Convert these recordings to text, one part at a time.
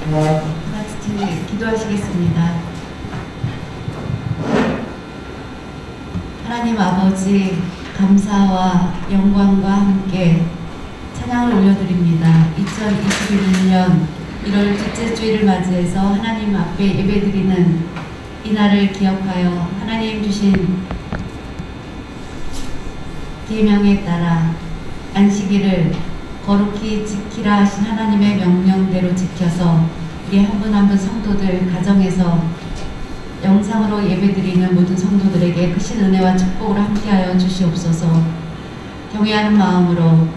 같이 기도하시겠습니다. 하나님 아버지, 감사와 영광과 함께 찬양을 올려드립니다. 2021년 1월 둘째 주일을 맞이해서 하나님 앞에 예배드리는 이날을 기억하여 하나님 주신 계명에 따라 안식일을 거룩히 지키라 하신 하나님의 명령대로 지켜서 우리 한 분 한 분 성도들 가정에서 영상으로 예배드리는 모든 성도들에게 크신 은혜와 축복을 함께하여 주시옵소서. 경외하는 마음으로,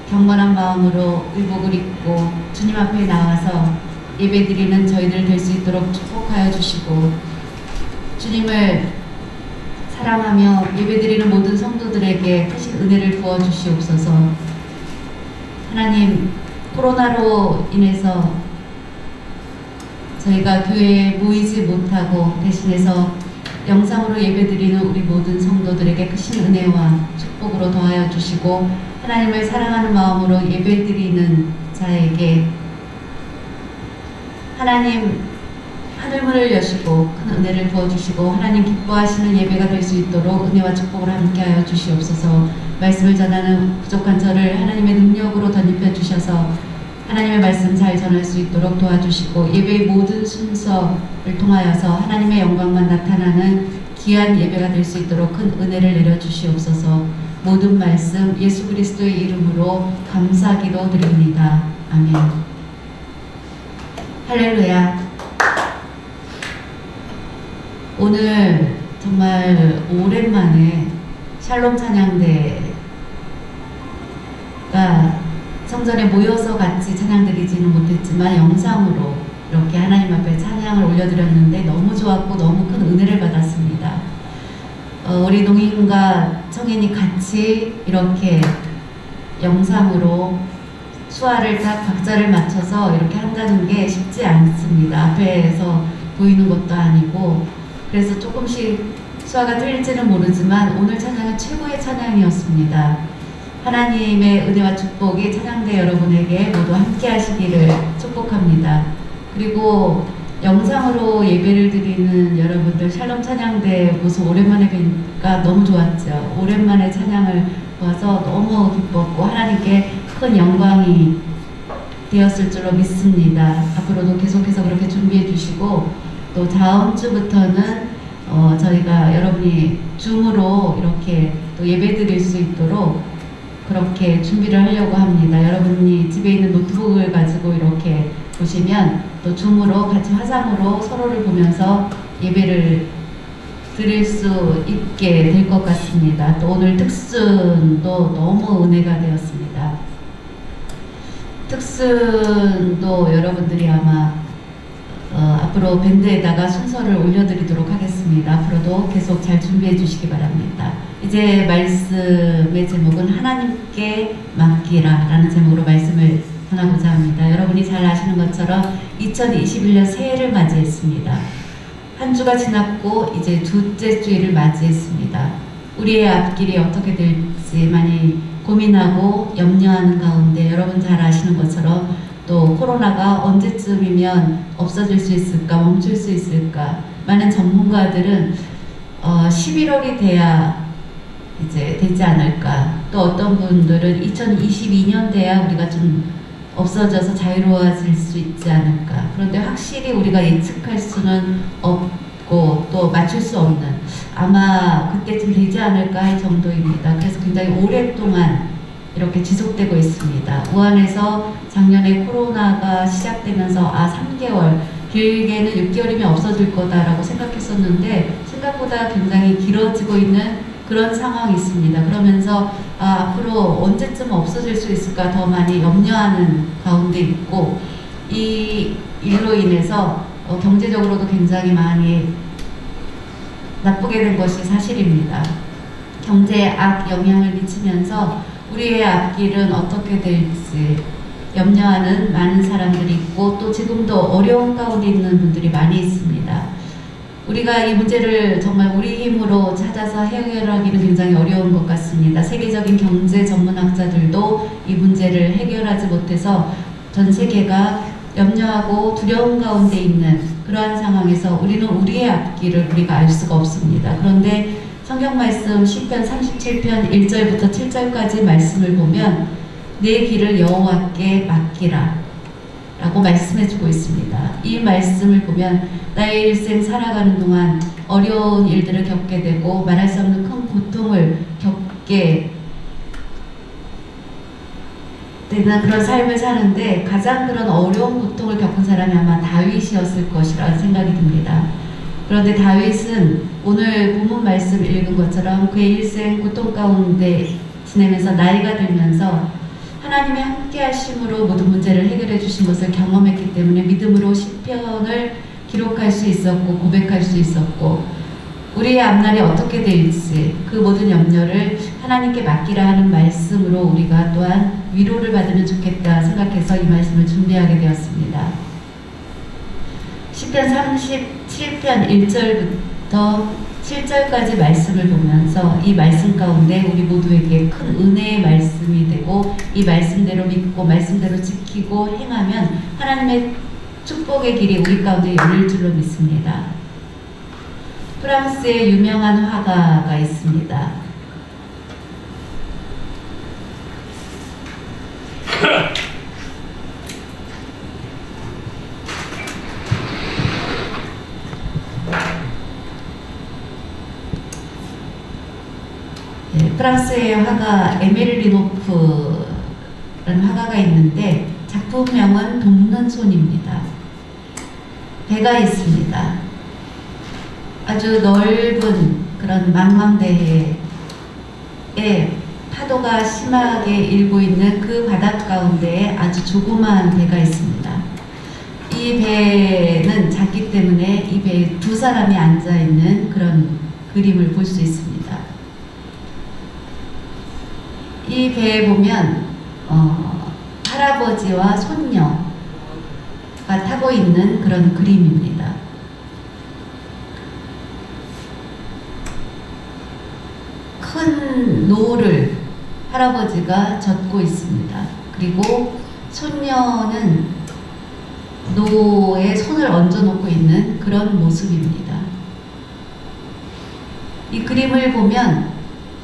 경건한 마음으로 의복을 입고 주님 앞에 나와서 예배드리는 저희들 될 수 있도록 축복하여 주시고, 주님을 사랑하며 예배드리는 모든 성도들에게 크신 은혜를 부어 주시옵소서. 하나님, 코로나로 인해서 저희가 교회에 모이지 못하고 대신해서 영상으로 예배드리는 우리 모든 성도들에게 크신 은혜와 축복으로 더하여 주시고, 하나님을 사랑하는 마음으로 예배드리는 자에게 하나님 하늘문을 여시고 큰 은혜를 부어주시고 하나님 기뻐하시는 예배가 될 수 있도록 은혜와 축복을 함께하여 주시옵소서. 말씀을 전하는 부족한 저를 하나님의 능력으로 덧입혀 주셔서 하나님의 말씀 잘 전할 수 있도록 도와주시고, 예배의 모든 순서를 통하여서 하나님의 영광만 나타나는 귀한 예배가 될 수 있도록 큰 은혜를 내려주시옵소서. 모든 말씀 예수 그리스도의 이름으로 감사기도 드립니다. 아멘. 할렐루야. 오늘 정말 오랜만에 샬롬 찬양대가 성전에 모여서 같이 찬양드리지는 못했지만 영상으로 이렇게 하나님 앞에 찬양을 올려드렸는데 너무 좋았고 너무 큰 은혜를 받았습니다. 우리 농인과 청인이 같이 이렇게 영상으로 수화를 딱 박자를 맞춰서 이렇게 한다는 게 쉽지 않습니다. 앞에서 보이는 것도 아니고, 그래서 조금씩 수화가 틀릴지는 모르지만 오늘 찬양은 최고의 찬양이었습니다. 하나님의 은혜와 축복이 찬양대 여러분에게 모두 함께 하시기를 축복합니다. 그리고 영상으로 예배를 드리는 여러분들 샬롬 찬양대 모습 오랜만에 뵈니까 너무 좋았죠. 오랜만에 찬양을 봐서 너무 기뻤고 하나님께 큰 영광이 되었을 줄로 믿습니다. 앞으로도 계속해서 그렇게 준비해 주시고, 또 다음 주부터는 저희가 여러분이 줌으로 이렇게 또 예배 드릴 수 있도록 그렇게 준비를 하려고 합니다. 여러분이 집에 있는 노트북을 가지고 이렇게 보시면 또 줌으로 같이 화상으로 서로를 보면서 예배를 드릴 수 있게 될 것 같습니다. 또 오늘 특순도 너무 은혜가 되었습니다. 특순도 여러분들이 아마 앞으로 밴드에다가 순서를 올려드리도록 하겠습니다. 앞으로도 계속 잘 준비해 주시기 바랍니다. 이제 말씀의 제목은 하나님께 맡기라 라는 제목으로 말씀을 전하고자 합니다. 여러분이 잘 아시는 것처럼 2021년 새해를 맞이했습니다. 한 주가 지났고 이제 둘째 주일을 맞이했습니다. 우리의 앞길이 어떻게 될지 많이 고민하고 염려하는 가운데 여러분 잘 아시는 것처럼 또 코로나가 언제쯤이면 없어질 수 있을까, 멈출 수 있을까. 많은 전문가들은 11월이 돼야 이제 되지 않을까. 또 어떤 분들은 2022년 돼야 우리가 좀 없어져서 자유로워질 수 있지 않을까. 그런데 확실히 우리가 예측할 수는 없고 또 맞출 수 없는, 아마 그때쯤 되지 않을까 할 정도입니다. 그래서 굉장히 오랫동안 이렇게 지속되고 있습니다. 우한에서 작년에 코로나가 시작되면서 3개월, 길게는 6개월이면 없어질 거다라고 생각했었는데 생각보다 굉장히 길어지고 있는 그런 상황이 있습니다. 그러면서 앞으로 언제쯤 없어질 수 있을까 더 많이 염려하는 가운데 있고, 이 일로 인해서 경제적으로도 굉장히 많이 나쁘게 된 것이 사실입니다. 경제에 악영향을 미치면서 우리의 앞길은 어떻게 될지 염려하는 많은 사람들이 있고, 또 지금도 어려운 가운데 있는 분들이 많이 있습니다. 우리가 이 문제를 정말 우리 힘으로 찾아서 해결하기는 굉장히 어려운 것 같습니다. 세계적인 경제 전문학자들도 이 문제를 해결하지 못해서 전 세계가 염려하고 두려움 가운데 있는 그러한 상황에서 우리는 우리의 앞길을 우리가 알 수가 없습니다. 그런데 성경 말씀 시편 37편 1절부터 7절까지 말씀을 보면 내 길을 여호와께 맡기라 라고 말씀해 주고 있습니다. 이 말씀을 보면 나의 일생 살아가는 동안 어려운 일들을 겪게 되고 말할 수 없는 큰 고통을 겪게 되는 그런 삶을 사는데 가장 그런 어려운 고통을 겪은 사람이 아마 다윗이었을 것이라는 생각이 듭니다. 그런데 다윗은 오늘 본문 말씀 읽은 것처럼 그의 일생 고통 가운데 지내면서 나이가 들면서 하나님의 함께 하심으로 모든 문제를 해결해 주신 것을 경험했기 때문에 믿음으로 시편을 기록할 수 있었고 고백할 수 있었고 우리의 앞날이 어떻게 될지 그 모든 염려를 하나님께 맡기라 하는 말씀으로 우리가 또한 위로를 받으면 좋겠다 생각해서 이 말씀을 준비하게 되었습니다. 시편 37편 1절부터 7절까지 말씀을 보면서 이 말씀 가운데 우리 모두에게 큰 은혜의 말씀이 되고 이 말씀대로 믿고 말씀대로 지키고 행하면 하나님의 축복의 길이 우리 가운데 열릴 줄로 믿습니다. 프랑스의 유명한 화가가 있습니다. 프랑스의 화가 에밀 리노프라는 화가가 있는데 작품명은 돕는 손입니다. 배가 있습니다. 아주 넓은 그런 망망대해에 파도가 심하게 일고 있는 그 바닷 가운데에 아주 조그마한 배가 있습니다. 이 배는 작기 때문에 이 배에 두 사람이 앉아있는 그런 그림을 볼 수 있습니다. 이 배에 보면 할아버지와 손녀가 타고 있는 그런 그림입니다. 큰 노를 할아버지가 젓고 있습니다. 그리고 손녀는 노에 손을 얹어놓고 있는 그런 모습입니다. 이 그림을 보면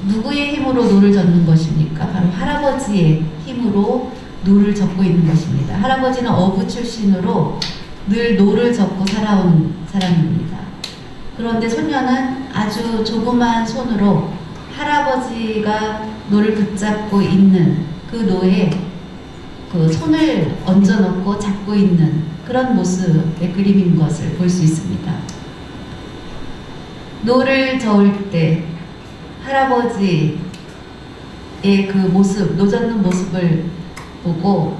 누구의 힘으로 노를 젓는 것입니까? 바로 할아버지의 힘으로 노를 젓고 있는 것입니다. 할아버지는 어부 출신으로 늘 노를 젓고 살아온 사람입니다. 그런데 손녀는 아주 조그마한 손으로 할아버지가 노를 붙잡고 있는 그 노에 그 손을 얹어놓고 잡고 있는 그런 모습의 그림인 것을 볼 수 있습니다. 노를 저을 때 할아버지의 그 모습, 노 젓는 모습을 보고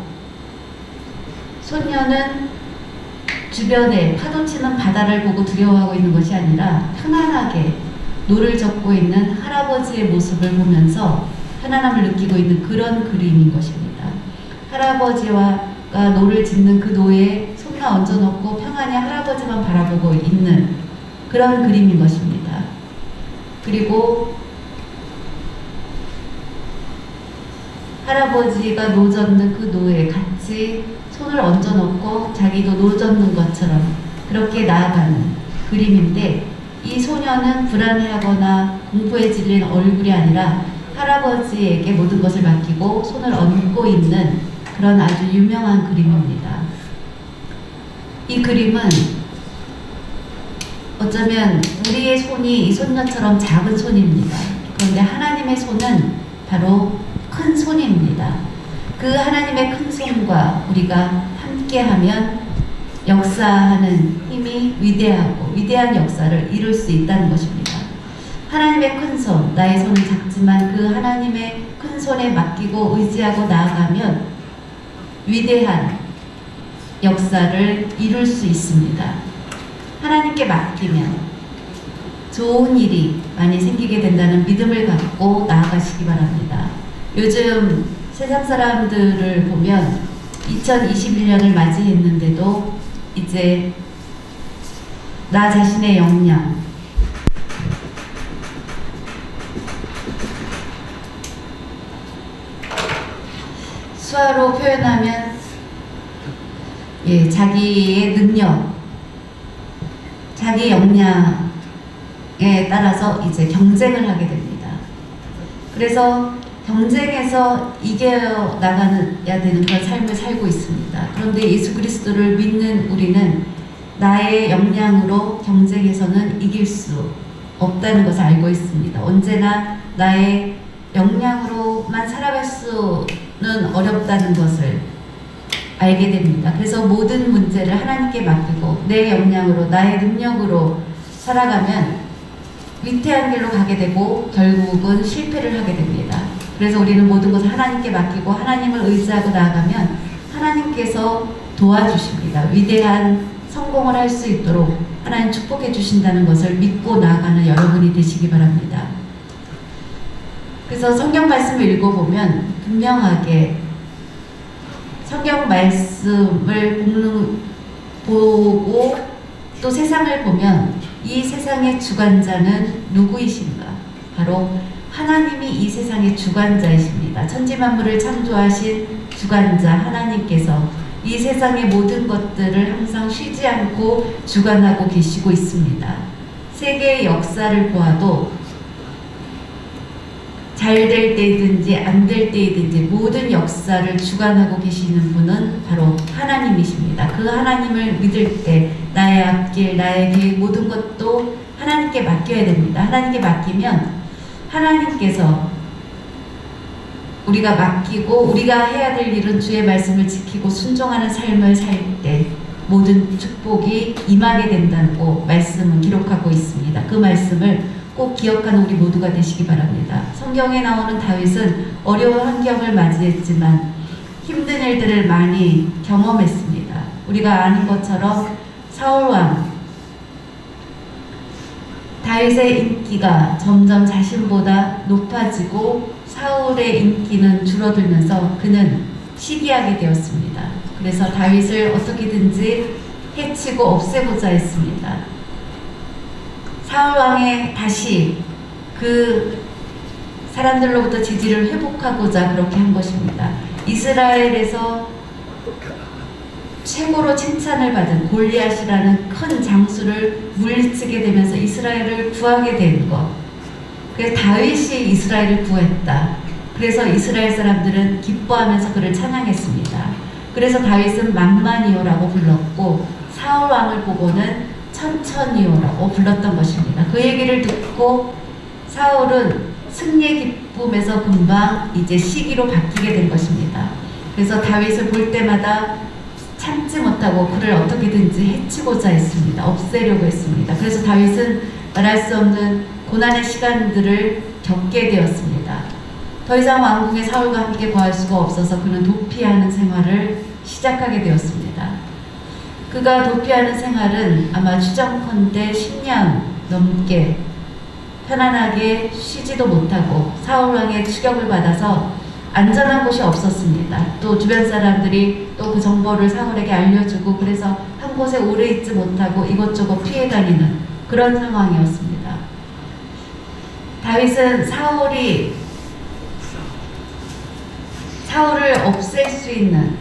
손녀는 주변에 파도치는 바다를 보고 두려워하고 있는 것이 아니라 편안하게 노를 젓고 있는 할아버지의 모습을 보면서 편안함을 느끼고 있는 그런 그림인 것입니다. 할아버지가 노를 짓는 그 노에 손을 얹어놓고 평안히 할아버지만 바라보고 있는 그런 그림인 것입니다. 그리고 할아버지가 노 젓는 그 노에 같이 손을 얹어놓고 자기도 노 젓는 것처럼 그렇게 나아가는 그림인데 이 소녀는 불안해하거나 공포에 질린 얼굴이 아니라 할아버지에게 모든 것을 맡기고 손을 얹고 있는 그런 아주 유명한 그림입니다. 이 그림은 어쩌면 우리의 손이 이 손녀처럼 작은 손입니다. 그런데 하나님의 손은 바로 큰 손입니다. 그 하나님의 큰 손과 우리가 함께하면 역사하는 힘이 위대하고 위대한 역사를 이룰 수 있다는 것입니다. 하나님의 큰 손, 나의 손은 작지만 그 하나님의 큰 손에 맡기고 의지하고 나아가면 위대한 역사를 이룰 수 있습니다. 하나님께 맡기면 좋은 일이 많이 생기게 된다는 믿음을 갖고 나아가시기 바랍니다. 요즘 세상 사람들을 보면 2021년을 맞이했는데도 이제 나 자신의 역량, 수화로 표현하면 예, 자기의 능력, 자기 역량에 따라서 이제 경쟁을 하게 됩니다. 그래서 경쟁에서 이겨 나가야 되는 그런 삶을 살고 있습니다. 그런데 예수 그리스도를 믿는 우리는 나의 역량으로 경쟁에서는 이길 수 없다는 것을 알고 있습니다. 언제나 나의 역량으로만 살아갈 수는 어렵다는 것을 알게 됩니다. 그래서 모든 문제를 하나님께 맡기고 내 역량으로, 나의 능력으로 살아가면 위태한 길로 가게 되고 결국은 실패를 하게 됩니다. 그래서 우리는 모든 것을 하나님께 맡기고 하나님을 의지하고 나아가면 하나님께서 도와주십니다. 위대한 성공을 할 수 있도록 하나님 축복해 주신다는 것을 믿고 나아가는 여러분이 되시기 바랍니다. 그래서 성경 말씀을 읽어보면 분명하게 성경 말씀을 보고 또 세상을 보면 이 세상의 주관자는 누구이신가? 바로 하나님이 이 세상의 주관자이십니다. 천지만물을 창조하신 주관자 하나님께서 이 세상의 모든 것들을 항상 쉬지 않고 주관하고 계시고 있습니다. 세계의 역사를 보아도 잘 될 때이든지 안 될 때이든지 모든 역사를 주관하고 계시는 분은 바로 하나님이십니다. 그 하나님을 믿을 때 나의 앞길, 나의 길 모든 것도 하나님께 맡겨야 됩니다. 하나님께 맡기면 하나님께서 우리가 맡기고 우리가 해야 될 일은 주의 말씀을 지키고 순종하는 삶을 살 때 모든 축복이 임하게 된다고 말씀은 기록하고 있습니다. 그 말씀을 꼭 기억하는 우리 모두가 되시기 바랍니다. 성경에 나오는 다윗은 어려운 환경을 맞이했지만 힘든 일들을 많이 경험했습니다. 우리가 아는 것처럼 사울왕 다윗의 인기가 점점 자신보다 높아지고 사울의 인기는 줄어들면서 그는 시기하게 되었습니다. 그래서 다윗을 어떻게든지 해치고 없애고자 했습니다. 사울왕에 다시 그 사람들로부터 지지를 회복하고자 그렇게 한 것입니다. 이스라엘에서 최고로 칭찬을 받은 골리앗이라는 큰 장수를 물리치게 되면서 이스라엘을 구하게 된 것. 그래서 다윗이 이스라엘을 구했다. 그래서 이스라엘 사람들은 기뻐하면서 그를 찬양했습니다. 그래서 다윗은 만만이요라고 불렀고 사울 왕을 보고는 천천히요라고 불렀던 것입니다. 그 얘기를 듣고 사울은 승리의 기쁨에서 금방 이제 시기로 바뀌게 된 것입니다. 그래서 다윗을 볼 때마다 참지 못하고 그를 어떻게든지 해치고자 했습니다. 없애려고 했습니다. 그래서 다윗은 말할 수 없는 고난의 시간들을 겪게 되었습니다. 더 이상 왕궁의 사울과 함께 거할 수가 없어서 그는 도피하는 생활을 시작하게 되었습니다. 그가 도피하는 생활은 아마 추정컨대 10년 넘게 편안하게 쉬지도 못하고 사울왕의 추격을 받아서 안전한 곳이 없었습니다. 또 주변 사람들이 또 그 정보를 사울에게 알려주고 그래서 한 곳에 오래 있지 못하고 이것저것 피해 다니는 그런 상황이었습니다. 다윗은 사울을 없앨 수 있는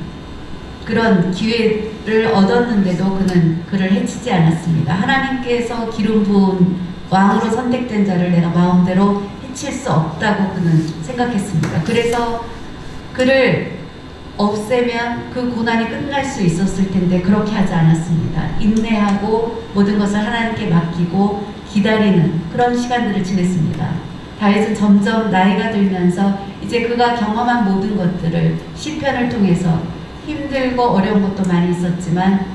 그런 기회를 얻었는데도 그는 그를 해치지 않았습니다. 하나님께서 기름 부은 왕으로 선택된 자를 내가 마음대로 해칠 수 없다고 그는 생각했습니다. 그래서 그를 없애면 그 고난이 끝날 수 있었을 텐데 그렇게 하지 않았습니다. 인내하고 모든 것을 하나님께 맡기고 기다리는 그런 시간들을 지냈습니다. 다윗은 점점 나이가 들면서 이제 그가 경험한 모든 것들을 시편을 통해서 힘들고 어려운 것도 많이 있었지만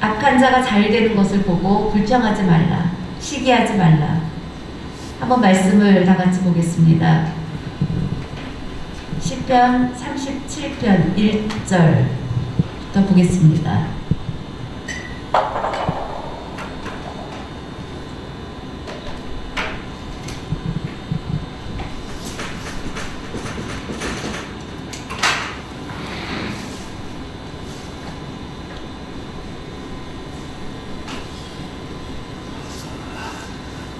악한 자가 잘 되는 것을 보고 불평하지 말라, 시기하지 말라. 한번 말씀을 다 같이 보겠습니다. 시편 37편 1절부터 보겠습니다.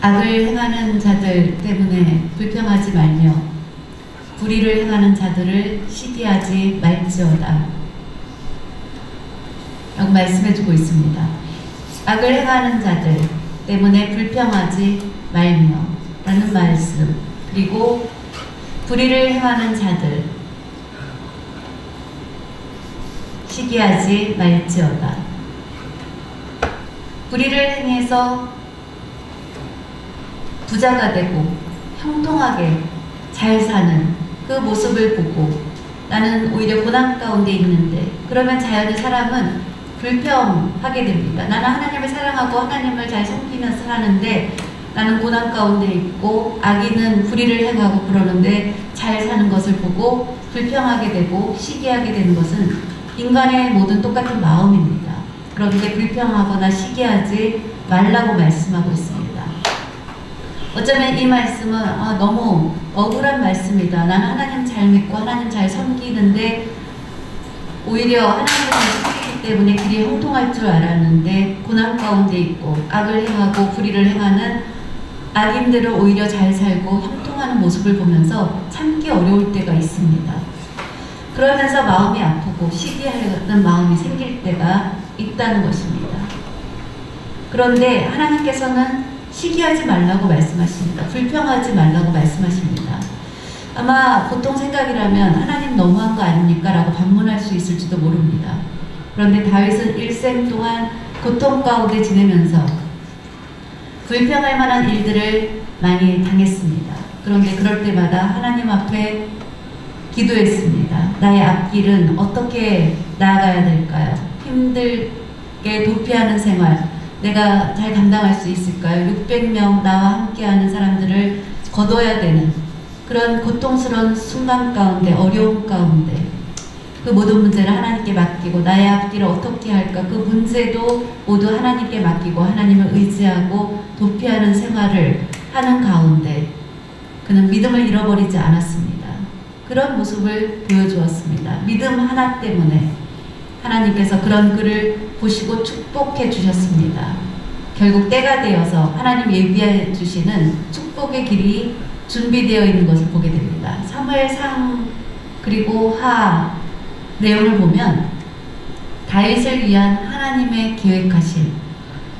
악을 행하는 자들 때문에 불평하지 말며 불의를 행하는 자들을 시기하지 말지어다. 라고 말씀해주고 있습니다. 악을 행하는 자들 때문에 불평하지 말며 라는 말씀, 그리고 불의를 행하는 자들 시기하지 말지어다. 불의를 행해서 부자가 되고 형통하게 잘 사는 그 모습을 보고 나는 오히려 고난 가운데 있는데, 그러면 자연히 사람은 불평하게 됩니다. 나는 하나님을 사랑하고 하나님을 잘 섬기면서 사는데 나는 고난 가운데 있고 악인은 불의를 행하고 그러는데 잘 사는 것을 보고 불평하게 되고 시기하게 되는 것은 인간의 모든 똑같은 마음입니다. 그런데 불평하거나 시기하지 말라고 말씀하고 있습니다. 어쩌면 이 말씀은 너무 억울한 말씀이다. 나는 하나님 잘 믿고 하나님 잘 섬기는데 오히려 하나님을 잘 섬기기 때문에 길이 형통할 줄 알았는데 고난 가운데 있고 악을 행하고 불의를 행하는 악인들은 오히려 잘 살고 형통하는 모습을 보면서 참기 어려울 때가 있습니다. 그러면서 마음이 아프고 시기하는 마음이 생길 때가 있다는 것입니다. 그런데 하나님께서는 시기하지 말라고 말씀하십니다. 불평하지 말라고 말씀하십니다. 아마 보통 생각이라면 하나님 너무한 거 아닙니까? 라고 반문할 수 있을지도 모릅니다. 그런데 다윗은 일생 동안 고통 가운데 지내면서 불평할 만한 일들을 많이 당했습니다. 그런데 그럴 때마다 하나님 앞에 기도했습니다. 나의 앞길은 어떻게 나아가야 될까요? 힘들게 도피하는 생활, 내가 잘 감당할 수 있을까요? 600명 나와 함께하는 사람들을 거둬야 되는 그런 고통스러운 순간 가운데, 어려움 가운데 그 모든 문제를 하나님께 맡기고 나의 앞길을 어떻게 할까, 그 문제도 모두 하나님께 맡기고 하나님을 의지하고 도피하는 생활을 하는 가운데 그는 믿음을 잃어버리지 않았습니다. 그런 모습을 보여주었습니다. 믿음 하나 때문에 하나님께서 그런 그를 보시고 축복해 주셨습니다. 결국 때가 되어서 하나님 예비해 주시는 축복의 길이 준비되어 있는 것을 보게 됩니다. 사무엘상 그리고 하 내용을 보면 다윗을 위한 하나님의 계획하신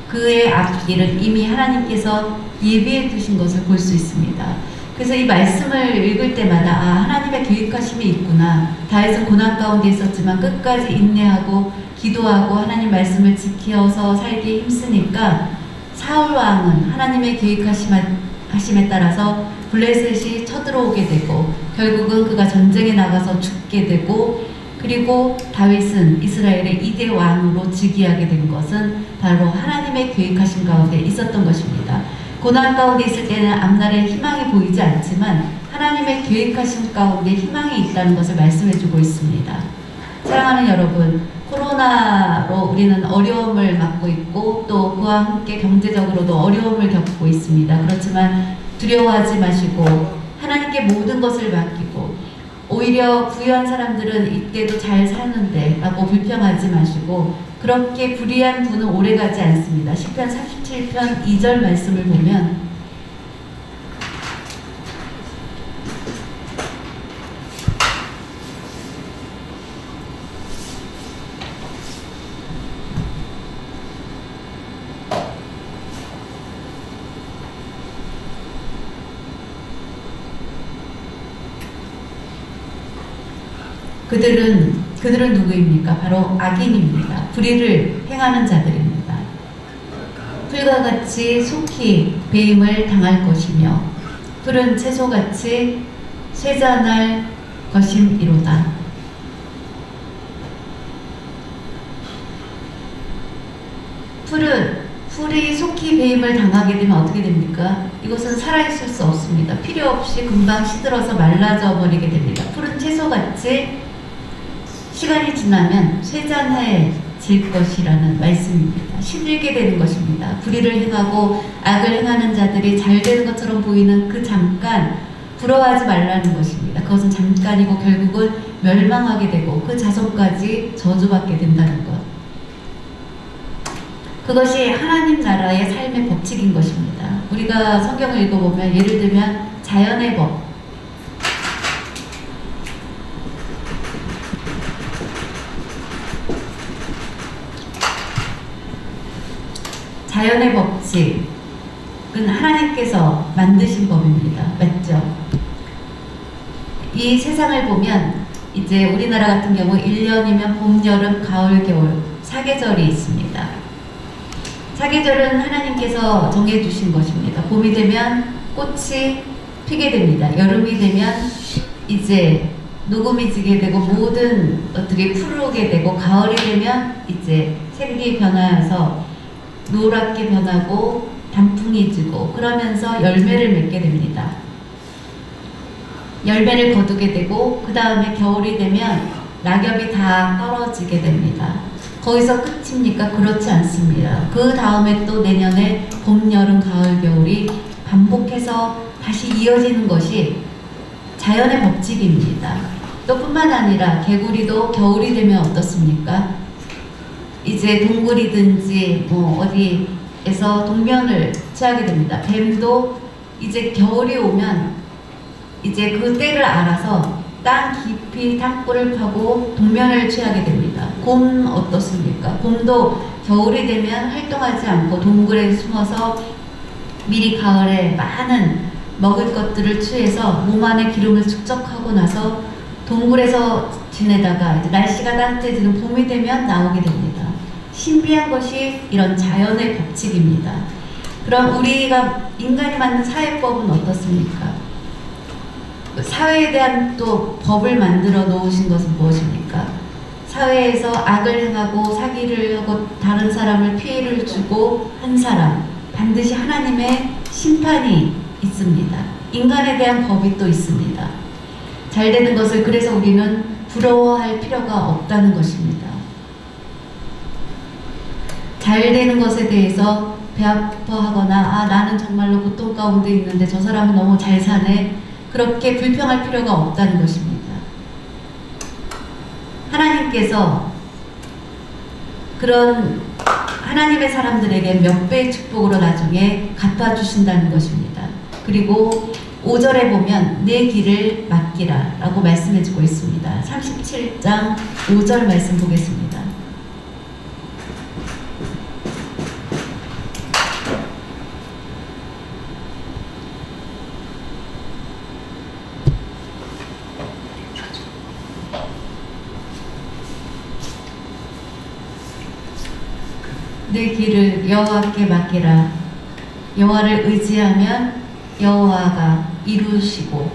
그의 앞길을 이미 하나님께서 예비해 두신 것을 볼 수 있습니다. 그래서 이 말씀을 읽을 때마다 하나님의 계획하심이 있구나. 다윗은 고난 가운데 있었지만 끝까지 인내하고 기도하고 하나님 말씀을 지켜서 살기에 힘쓰니까 사울 왕은 하나님의 계획하심에 따라서 블레셋이 쳐들어오게 되고 결국은 그가 전쟁에 나가서 죽게 되고, 그리고 다윗은 이스라엘의 2대 왕으로 즉위하게 된 것은 바로 하나님의 계획하심 가운데 있었던 것입니다. 고난 가운데 있을 때는 앞날에 희망이 보이지 않지만 하나님의 계획하심 가운데 희망이 있다는 것을 말씀해주고 있습니다. 사랑하는 여러분, 코로나로 우리는 어려움을 맞고 있고 또 그와 함께 경제적으로도 어려움을 겪고 있습니다. 그렇지만 두려워하지 마시고 하나님께 모든 것을 맡기고, 오히려 부유한 사람들은 이때도 잘 사는데 라고 불평하지 마시고, 그렇게 불의한 분은 오래가지 않습니다. 시편 37편 2절 말씀을 보면 그들은 누구입니까? 바로 악인입니다. 불의를 행하는 자들입니다. 풀과 같이 속히 배임을 당할 것이며 푸른 채소같이 쇠잔할 것임이로다. 풀이 속히 배임을 당하게 되면 어떻게 됩니까? 이것은 살아있을 수 없습니다. 필요 없이 금방 시들어서 말라져 버리게 됩니다. 푸른 채소같이 시간이 지나면 쇠잔해질 것이라는 말씀입니다. 시들게 되는 것입니다. 불의를 행하고 악을 행하는 자들이 잘 되는 것처럼 보이는 그 잠깐, 부러워하지 말라는 것입니다. 그것은 잠깐이고 결국은 멸망하게 되고 그 자손까지 저주받게 된다는 것. 그것이 하나님 나라의 삶의 법칙인 것입니다. 우리가 성경을 읽어보면 예를 들면 자연의 법, 자연의 법칙은 하나님께서 만드신 법입니다. 맞죠? 이 세상을 보면 이제 우리나라 같은 경우 1년이면 봄, 여름, 가을, 겨울 4계절이 있습니다. 4계절은 하나님께서 정해주신 것입니다. 봄이 되면 꽃이 피게 됩니다. 여름이 되면 이제 녹음이 지게 되고 모든 것들이 푸르게 되고, 가을이 되면 이제 색이 변하여서 노랗게 변하고 단풍이 지고 그러면서 열매를 맺게 됩니다. 열매를 거두게 되고 그 다음에 겨울이 되면 낙엽이 다 떨어지게 됩니다. 거기서 끝입니까? 그렇지 않습니다. 그 다음에 또 내년에 봄, 여름, 가을, 겨울이 반복해서 다시 이어지는 것이 자연의 법칙입니다. 또 뿐만 아니라 개구리도 겨울이 되면 어떻습니까? 이제 동굴이든지 뭐 어디에서 동면을 취하게 됩니다. 뱀도 이제 겨울이 오면 이제 그 때를 알아서 땅 깊이 땅굴을 파고 동면을 취하게 됩니다. 곰 어떻습니까? 곰도 겨울이 되면 활동하지 않고 동굴에 숨어서 미리 가을에 많은 먹을 것들을 취해서 몸 안에 기름을 축적하고 나서 동굴에서 지내다가 이제 날씨가 따뜻해지는 봄이 되면 나오게 됩니다. 신비한 것이 이런 자연의 법칙입니다. 그럼 우리가 인간이 만든 사회법은 어떻습니까? 사회에 대한 또 법을 만들어 놓으신 것은 무엇입니까? 사회에서 악을 행하고 사기를 하고 다른 사람을 피해를 주고 한 사람, 반드시 하나님의 심판이 있습니다. 인간에 대한 법이 또 있습니다. 잘 되는 것을 그래서 우리는 부러워할 필요가 없다는 것입니다. 잘 되는 것에 대해서 배 아파하거나 나는 정말로 고통 가운데 있는데 저 사람은 너무 잘 사네, 그렇게 불평할 필요가 없다는 것입니다. 하나님께서 그런 하나님의 사람들에게 몇 배의 축복으로 나중에 갚아주신다는 것입니다. 그리고 5절에 보면 내 길을 맡기라 라고 말씀해주고 있습니다. 37장 5절 말씀 보겠습니다. 내 길을 여호와께 맡기라. 여호와를 의지하면 여호와가 이루시고,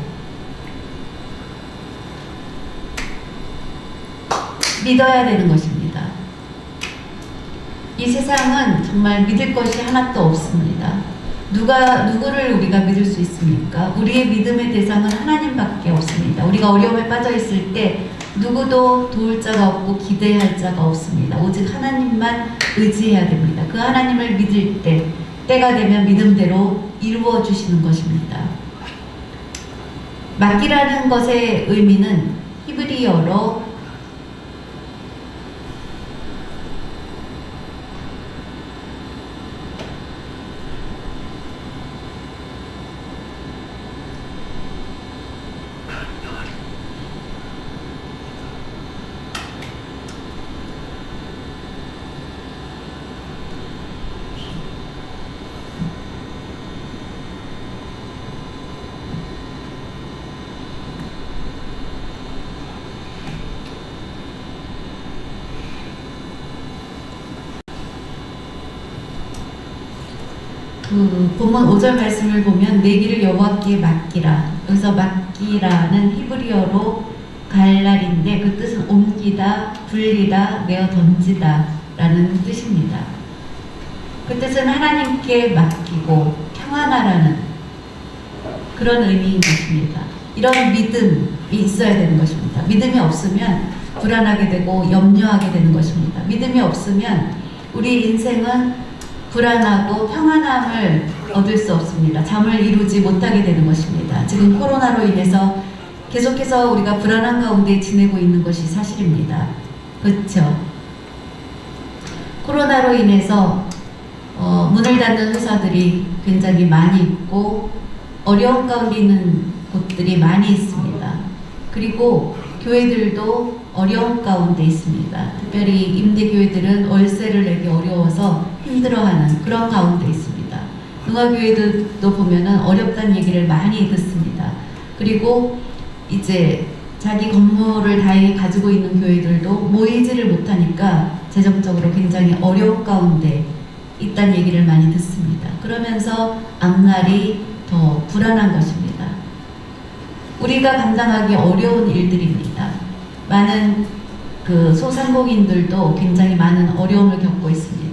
믿어야 되는 것입니다. 이 세상은 정말 믿을 것이 하나도 없습니다. 누구를 우리가 믿을 수 있습니까? 우리의 믿음의 대상은 하나님밖에 없습니다. 우리가 어려움에 빠져 있을 때 누구도 도울 자가 없고 기대할 자가 없습니다. 오직 하나님만 의지해야 됩니다. 그 하나님을 믿을 때, 때가 되면 믿음대로 이루어 주시는 것입니다. 맡기라는 것의 의미는 히브리어로 그 본문 5절 말씀을 보면 내 길을 여호와께 맡기라. 여기서 맡기라는 히브리어로 갈랄인데 그 뜻은 옮기다, 분리다, 내어 던지다 라는 뜻입니다. 그 뜻은 하나님께 맡기고 평안하라는 그런 의미인 것입니다. 이런 믿음이 있어야 되는 것입니다. 믿음이 없으면 불안하게 되고 염려하게 되는 것입니다. 믿음이 없으면 우리 인생은 불안하고 평안함을 얻을 수 없습니다. 잠을 이루지 못하게 되는 것입니다. 지금 코로나로 인해서 계속해서 우리가 불안한 가운데 지내고 있는 것이 사실입니다. 그렇죠? 코로나로 인해서 문을 닫는 회사들이 굉장히 많이 있고 어려운 가운데 있는 곳들이 많이 있습니다. 그리고 교회들도 어려운 가운데 있습니다. 특별히 임대교회들은 월세를 내기 어려워서 힘들어하는 그런 가운데 있습니다. 응화교회들도 보면은 어렵다는 얘기를 많이 듣습니다. 그리고 이제 자기 건물을 다행히 가지고 있는 교회들도 모이지를 못하니까 재정적으로 굉장히 어려운 가운데 있다는 얘기를 많이 듣습니다. 그러면서 앞날이 더 불안한 것입니다. 우리가 감당하기 어려운 일들입니다. 많은 그 소상공인들도 굉장히 많은 어려움을 겪고 있습니다.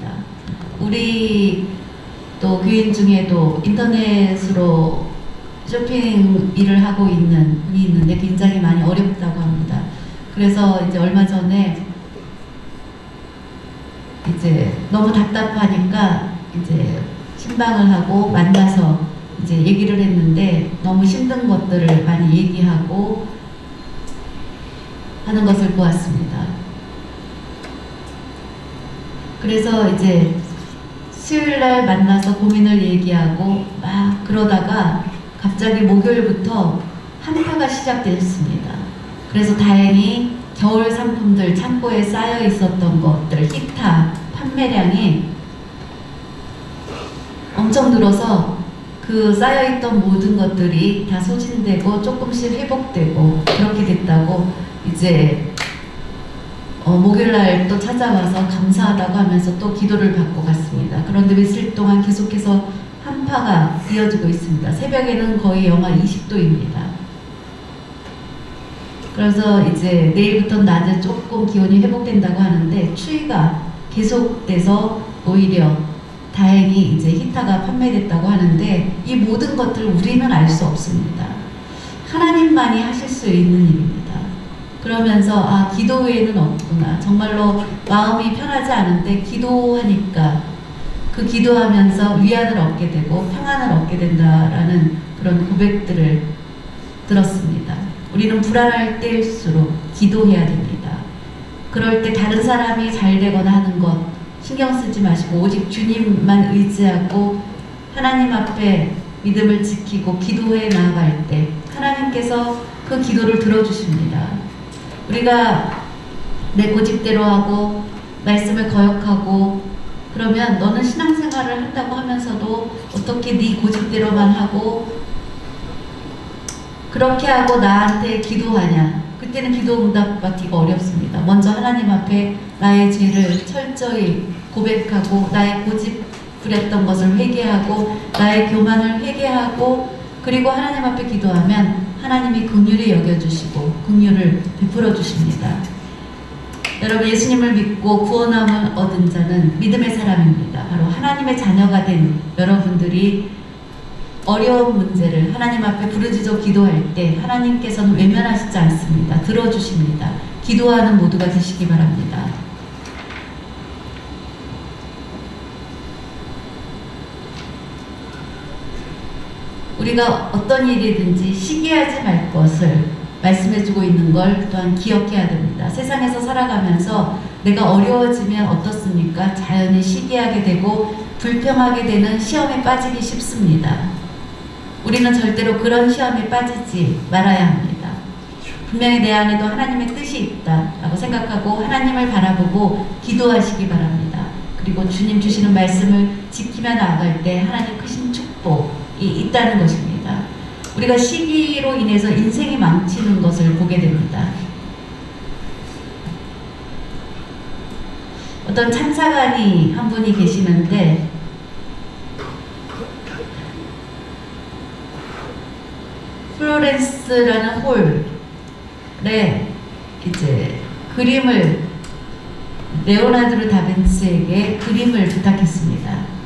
우리 또 교인 중에도 인터넷으로 쇼핑 일을 하고 있는 분이 있는데 굉장히 많이 어렵다고 합니다. 그래서 이제 얼마 전에 이제 너무 답답하니까 이제 신방을 하고 만나서 이제 얘기를 했는데 너무 힘든 것들을 많이 얘기하고 하는 것을 보았습니다. 그래서 이제 수요일날 만나서 고민을 얘기하고 막 그러다가 갑자기 목요일부터 한파가 시작되었습니다. 그래서 다행히 겨울 상품들 창고에 쌓여 있었던 것들, 히타 판매량이 엄청 늘어서 그 쌓여있던 모든 것들이 다 소진되고 조금씩 회복되고 그렇게 됐다고 이제 목요일날 또 찾아와서 감사하다고 하면서 또 기도를 받고 갔습니다. 그런데 며칠 동안 계속해서 한파가 이어지고 있습니다. 새벽에는 거의 영하 20도입니다. 그래서 이제 내일부터 낮에 조금 기온이 회복된다고 하는데 추위가 계속돼서 오히려 다행히 이제 히타가 판매됐다고 하는데 이 모든 것들을 우리는 알 수 없습니다. 하나님만이 하실 수 있는 일입니다. 그러면서 아, 기도 외에는 없구나. 정말로 마음이 편하지 않은데 기도하니까 그 기도하면서 위안을 얻게 되고 평안을 얻게 된다라는 그런 고백들을 들었습니다. 우리는 불안할 때일수록 기도해야 됩니다. 그럴 때 다른 사람이 잘 되거나 하는 것 신경 쓰지 마시고 오직 주님만 의지하고 하나님 앞에 믿음을 지키고 기도해 나아갈 때 하나님께서 그 기도를 들어주십니다. 우리가 내 고집대로 하고 말씀을 거역하고 그러면 너는 신앙생활을 한다고 하면서도 어떻게 네 고집대로만 하고 그렇게 하고 나한테 기도하냐. 그때는 기도 응답 받기가 어렵습니다. 먼저 하나님 앞에 나의 죄를 철저히 고백하고 나의 고집 부렸던 것을 회개하고 나의 교만을 회개하고 그리고 하나님 앞에 기도하면 하나님이 긍휼히 여겨주시고 긍휼을 베풀어 주십니다. 여러분 예수님을 믿고 구원함을 얻은 자는 믿음의 사람입니다. 바로 하나님의 자녀가 된 여러분들이 어려운 문제를 하나님 앞에 부르짖어 기도할 때 하나님께서는 외면하시지 않습니다. 들어주십니다. 기도하는 모두가 되시기 바랍니다. 우리가 어떤 일이든지 시기하지 말 것을 말씀해주고 있는 걸 또한 기억해야 됩니다. 세상에서 살아가면서 내가 어려워지면 어떻습니까? 자연히 시기하게 되고 불평하게 되는 시험에 빠지기 쉽습니다. 우리는 절대로 그런 시험에 빠지지 말아야 합니다. 분명히 내 안에도 하나님의 뜻이 있다라고 생각하고 하나님을 바라보고 기도하시기 바랍니다. 그리고 주님 주시는 말씀을 지키며 나아갈 때 하나님 크신 축복이 있다는 것입니다. 우리가 시기로 인해서 인생이 망치는 것을 보게 됩니다. 어떤 참사관이 한 분이 계시는데 플로렌스라는 홀에 이제 그림을 레오나르도 다빈치에게 그림을 부탁했습니다.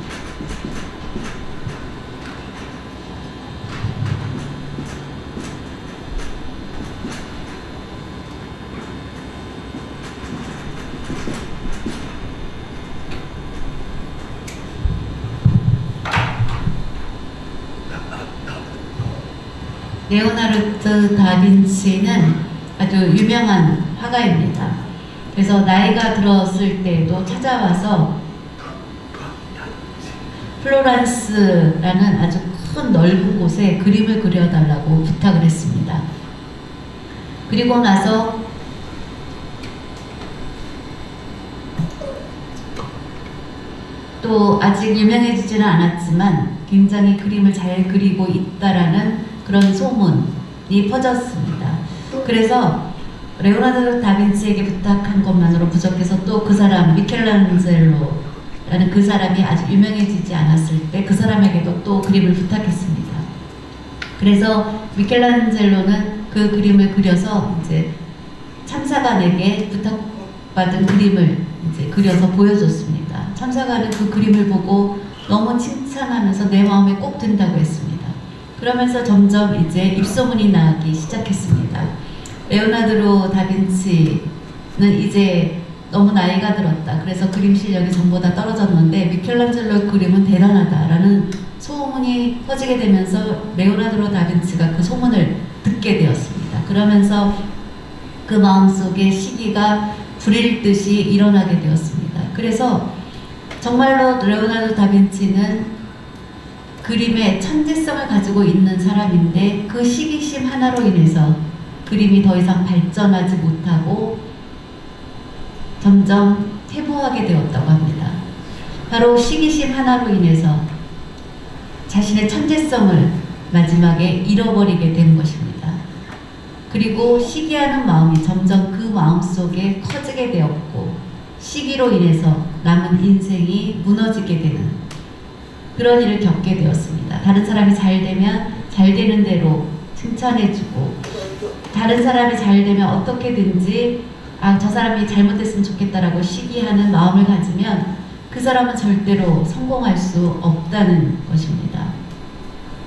레오나르도 다빈치는 아주 유명한 화가입니다. 그래서 나이가 들었을 때에도 찾아와서 플로렌스라는 아주 큰 넓은 곳에 그림을 그려달라고 부탁을 했습니다. 그리고 나서 또 아직 유명해지지는 않았지만 굉장히 그림을 잘 그리고 있다라는 그런 소문이 퍼졌습니다. 그래서 레오나르도 다빈치에게 부탁한 것만으로 부족해서 또 그 사람 미켈란젤로라는 그 사람이 아직 유명해지지 않았을 때 그 사람에게도 또 그림을 부탁했습니다. 그래서 미켈란젤로는 그 그림을 그려서 이제 참사관에게 부탁받은 그림을 이제 그려서 보여줬습니다. 참사관은 그 그림을 보고 너무 칭찬하면서 내 마음에 꼭 든다고 했습니다. 그러면서 점점 이제 입소문이 나기 시작했습니다. 레오나르도 다빈치는 이제 너무 나이가 들었다. 그래서 그림 실력이 전보다 떨어졌는데 미켈란젤로 그림은 대단하다라는 소문이 퍼지게 되면서 레오나르도 다빈치가 그 소문을 듣게 되었습니다. 그러면서 그 마음속에 시기가 불일 듯이 일어나게 되었습니다. 그래서 정말로 레오나르도 다빈치는 그림의 천재성을 가지고 있는 사람인데 그 시기심 하나로 인해서 그림이 더 이상 발전하지 못하고 점점 퇴보하게 되었다고 합니다. 바로 시기심 하나로 인해서 자신의 천재성을 마지막에 잃어버리게 된 것입니다. 그리고 시기하는 마음이 점점 그 마음속에 커지게 되었고 시기로 인해서 남은 인생이 무너지게 되는 그런 일을 겪게 되었습니다. 다른 사람이 잘 되면 잘 되는 대로 칭찬해주고 다른 사람이 잘 되면 어떻게든지 저 사람이 잘못했으면 좋겠다라고 시기하는 마음을 가지면 그 사람은 절대로 성공할 수 없다는 것입니다.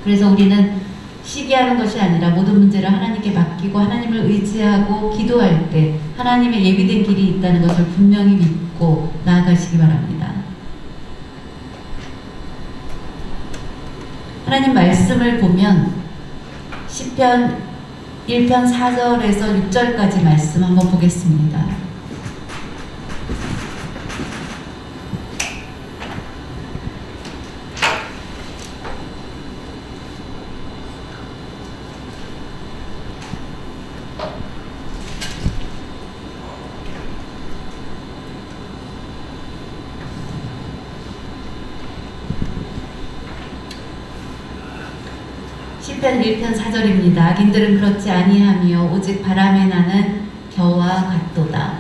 그래서 우리는 시기하는 것이 아니라 모든 문제를 하나님께 맡기고 하나님을 의지하고 기도할 때 하나님의 예비된 길이 있다는 것을 분명히 믿고 나아가시기 바랍니다. 하나님 말씀을 보면 시편 1편 4절에서 6절까지 말씀 한번 보겠습니다. 시편 1편 4절입니다. 악인들은 그렇지 아니하며 오직 바람에 나는 겨와 같도다.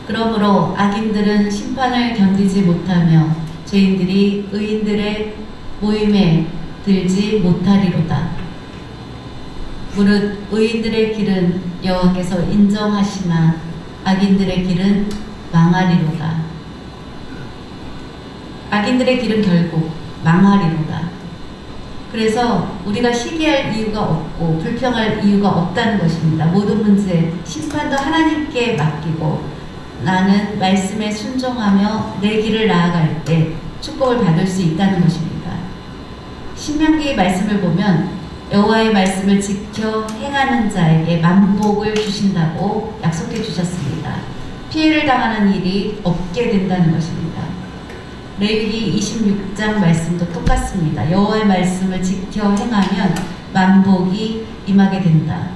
그러므로 악인들은 심판을 견디지 못하며 죄인들이 의인들의 모임에 들지 못하리로다. 무릇 의인들의 길은 여호와께서 인정하시나 악인들의 길은 망하리로다. 악인들의 길은 결국 망하리로다. 그래서 우리가 시기할 이유가 없고 불평할 이유가 없다는 것입니다. 모든 문제, 심판도 하나님께 맡기고 나는 말씀에 순종하며 내 길을 나아갈 때 축복을 받을 수 있다는 것입니다. 신명기 말씀을 보면 여호와의 말씀을 지켜 행하는 자에게 만복을 주신다고 약속해 주셨습니다. 피해를 당하는 일이 없게 된다는 것입니다. 레위기 26장 말씀도 똑같습니다. 여호와의 말씀을 지켜 행하면 만복이 임하게 된다.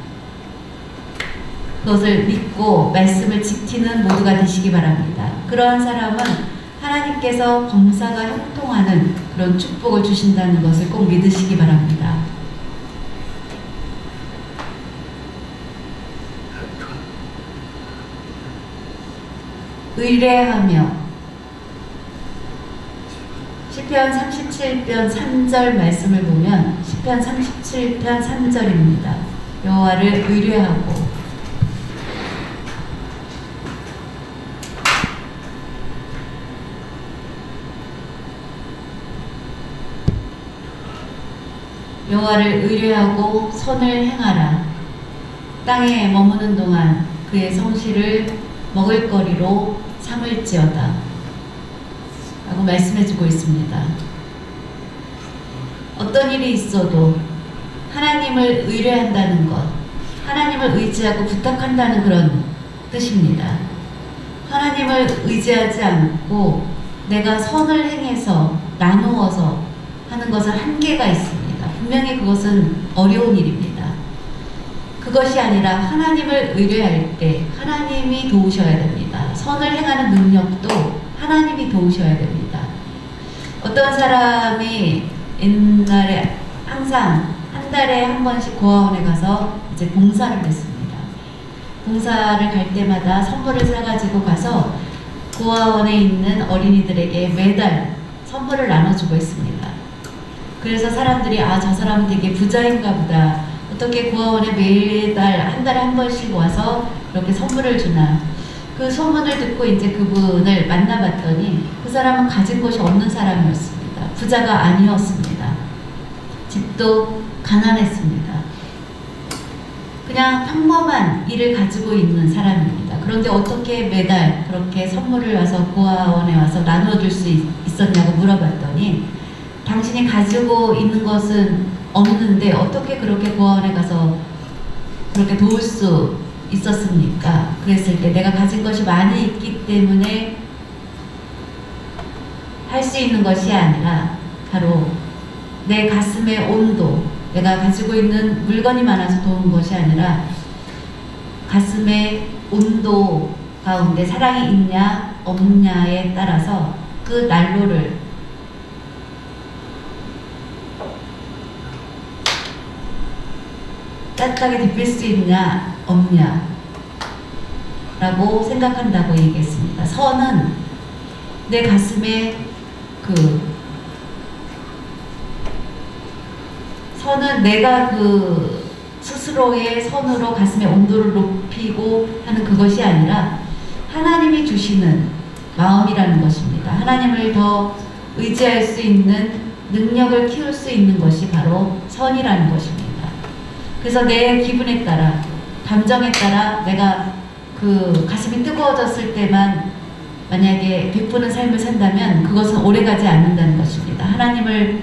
그것을 믿고 말씀을 지키는 모두가 되시기 바랍니다. 그러한 사람은 하나님께서 범사가 형통하는 그런 축복을 주신다는 것을 꼭 믿으시기 바랍니다. 의뢰하며 시편 37편 3절 말씀을 보면 시편 37편 3절입니다. 여호와를 의뢰하고 여호와를 의뢰하고 선을 행하라. 땅에 머무는 동안 그의 성실을 먹을거리로 삼을지어다 라고 말씀해주고 있습니다. 어떤 일이 있어도 하나님을 의뢰한다는 것, 하나님을 의지하고 부탁한다는 그런 뜻입니다. 하나님을 의지하지 않고 내가 선을 행해서 나누어서 하는 것은 한계가 있습니다. 분명히 그것은 어려운 일입니다. 그것이 아니라 하나님을 의뢰할 때 하나님이 도우셔야 됩니다. 선을 행하는 능력도 하나님이 도우셔야 됩니다. 어떤 사람이 옛날에 항상 한 달에 한 번씩 고아원에 가서 이제 봉사를 했습니다. 봉사를 갈 때마다 선물을 사가지고 가서 고아원에 있는 어린이들에게 매달 선물을 나눠주고 있습니다. 그래서 사람들이 저 사람은 되게 부자인가 보다. 어떻게 고아원에 매달 한 달에 한 번씩 와서 그렇게 선물을 주나. 그 소문을 듣고 이제 그분을 만나봤더니 그 사람은 가진 것이 없는 사람이었습니다. 부자가 아니었습니다. 집도 가난했습니다. 그냥 평범한 일을 가지고 있는 사람입니다. 그런데 어떻게 매달 그렇게 선물을 와서 고아원에 와서 나눠줄 수 있었냐고 물어봤더니 당신이 가지고 있는 것은 없는데 어떻게 그렇게 고아원에 가서 그렇게 도울 수 있었습니까? 그랬을 때 내가 가진 것이 많이 있기 때문에 할 수 있는 것이 아니라 바로 내 가슴의 온도, 내가 가지고 있는 물건이 많아서 도운 것이 아니라 가슴의 온도 가운데 사랑이 있냐 없냐에 따라서 그 난로를 따뜻하게 데필 수 있냐 없냐 라고 생각한다고 얘기했습니다. 선은 내 가슴에 선은 내가 스스로의 선으로 가슴의 온도를 높이고 하는 그것이 아니라 하나님이 주시는 마음이라는 것입니다. 하나님을 더 의지할 수 있는 능력을 키울 수 있는 것이 바로 선이라는 것입니다. 그래서 내 기분에 따라, 감정에 따라 내가 가슴이 뜨거워졌을 때만 만약에 베푸는 삶을 산다면 그것은 오래가지 않는다는 것입니다. 하나님을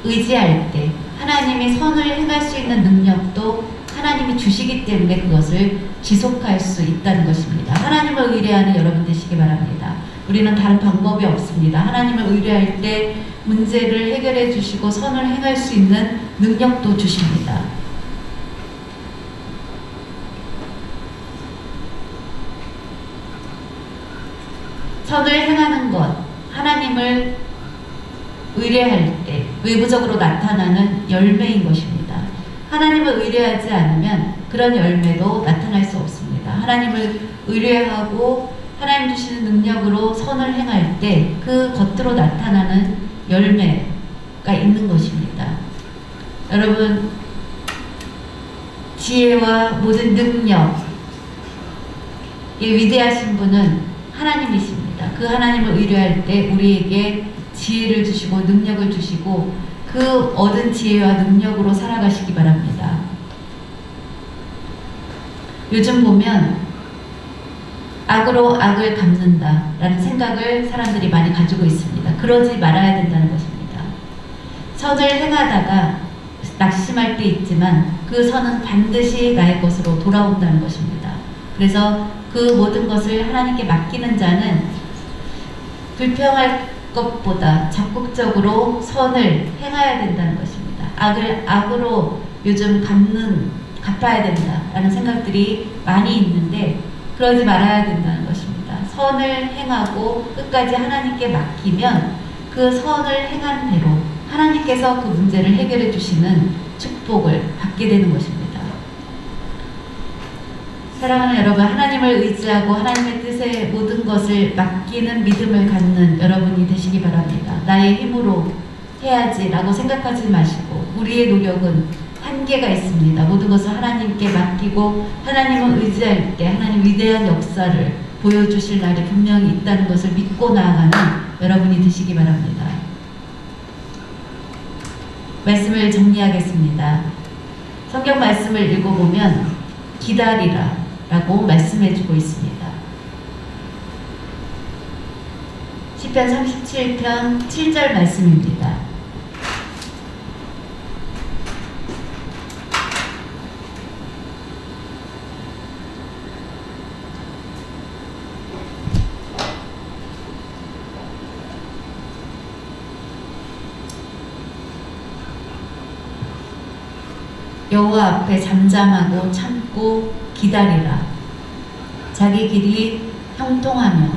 의지할 때 하나님이 선을 행할 수 있는 능력도 하나님이 주시기 때문에 그것을 지속할 수 있다는 것입니다. 하나님을 의뢰하는 여러분 되시기 바랍니다. 우리는 다른 방법이 없습니다. 하나님을 의뢰할 때 문제를 해결해 주시고 선을 행할 수 있는 능력도 주십니다. 선을 행하는 것, 하나님을 의뢰할 때 외부적으로 나타나는 열매인 것입니다. 하나님을 의뢰하지 않으면 그런 열매도 나타날 수 없습니다. 하나님을 의뢰하고 하나님 주시는 능력으로 선을 행할 때 그 겉으로 나타나는 열매가 있는 것입니다. 여러분, 지혜와 모든 능력의 위대하신 분은 하나님이십니다. 그 하나님을 의뢰할 때 우리에게 지혜를 주시고 능력을 주시고 그 얻은 지혜와 능력으로 살아가시기 바랍니다. 요즘 보면 악으로 악을 갚는다 라는 생각을 사람들이 많이 가지고 있습니다. 그러지 말아야 된다는 것입니다. 선을 행하다가 낙심할 때 있지만 그 선은 반드시 나의 것으로 돌아온다는 것입니다. 그래서 그 모든 것을 하나님께 맡기는 자는 불평할 것보다 적극적으로 선을 행해야 된다는 것입니다. 악을 악으로 요즘 갚아야 된다라는 생각들이 많이 있는데 그러지 말아야 된다는 것입니다. 선을 행하고 끝까지 하나님께 맡기면 그 선을 행한 대로 하나님께서 그 문제를 해결해 주시는 축복을 받게 되는 것입니다. 사랑하는 여러분, 하나님을 의지하고 하나님의 뜻에 모든 것을 맡기는 믿음을 갖는 여러분이 되시기 바랍니다. 나의 힘으로 해야지라고 생각하지 마시고 우리의 노력은 한계가 있습니다. 모든 것을 하나님께 맡기고 하나님을 의지할 때 하나님 위대한 역사를 보여주실 날이 분명히 있다는 것을 믿고 나아가는 여러분이 되시기 바랍니다. 말씀을 정리하겠습니다. 성경 말씀을 읽어보면 기다리라 라고 말씀해주고 있습니다. 시편 37편 7절 말씀입니다. 여호와 앞에 잠잠하고 참고 기다리라. 자기 길이 형통하며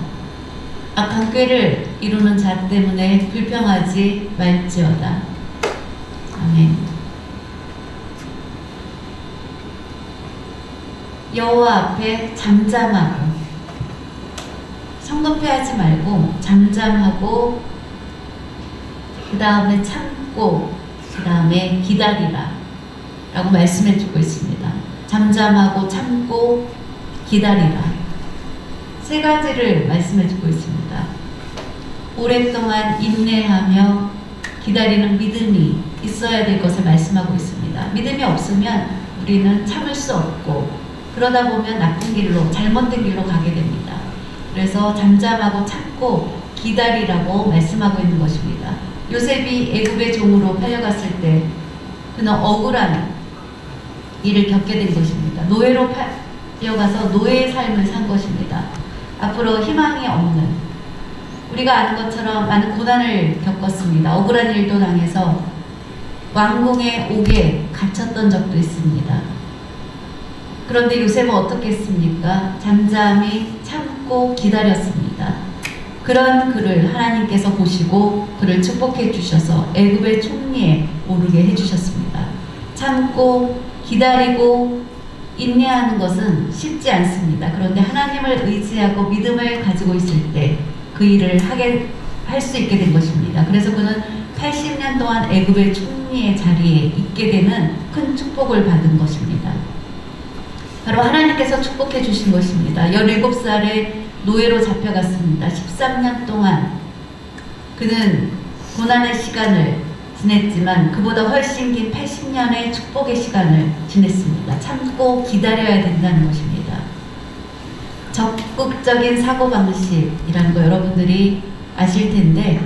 악한 꾀를 이루는 자 때문에 불평하지 말지어다. 아멘. 여호와 앞에 잠잠하고, 성급해하지 말고 잠잠하고, 그 다음에 참고, 그 다음에 기다리라 라고 말씀해 주고 있습니다. 잠잠하고 참고 기다리라, 세 가지를 말씀해 주고 있습니다. 오랫동안 인내하며 기다리는 믿음이 있어야 될 것을 말씀하고 있습니다. 믿음이 없으면 우리는 참을 수 없고, 그러다 보면 나쁜 길로, 잘못된 길로 가게 됩니다. 그래서 잠잠하고 참고 기다리라고 말씀하고 있는 것입니다. 요셉이 애굽의 종으로 팔려갔을 때 그는 억울한 일을 겪게 된 것입니다. 노예로 팔려가서 노예의 삶을 산 것입니다. 앞으로 희망이 없는, 우리가 아는 것처럼 많은 고난을 겪었습니다. 억울한 일도 당해서 왕궁의 옥에 갇혔던 적도 있습니다. 그런데 요셉은 어떻게 했습니까? 잠잠히 참고 기다렸습니다. 그런 그를 하나님께서 보시고 그를 축복해 주셔서 애굽의 총리에 오르게 해주셨습니다. 참고 기다리고 인내하는 것은 쉽지 않습니다. 그런데 하나님을 의지하고 믿음을 가지고 있을 때 그 일을 할 수 있게 된 것입니다. 그래서 그는 80년 동안 애굽의 총리의 자리에 있게 되는 큰 축복을 받은 것입니다. 바로 하나님께서 축복해 주신 것입니다. 17살에 노예로 잡혀갔습니다. 13년 동안 그는 고난의 시간을 지냈지만 그보다 훨씬 긴 80년의 축복의 시간을 지냈습니다. 참고 기다려야 된다는 것입니다. 적극적인 사고방식이라는 거 여러분들이 아실 텐데,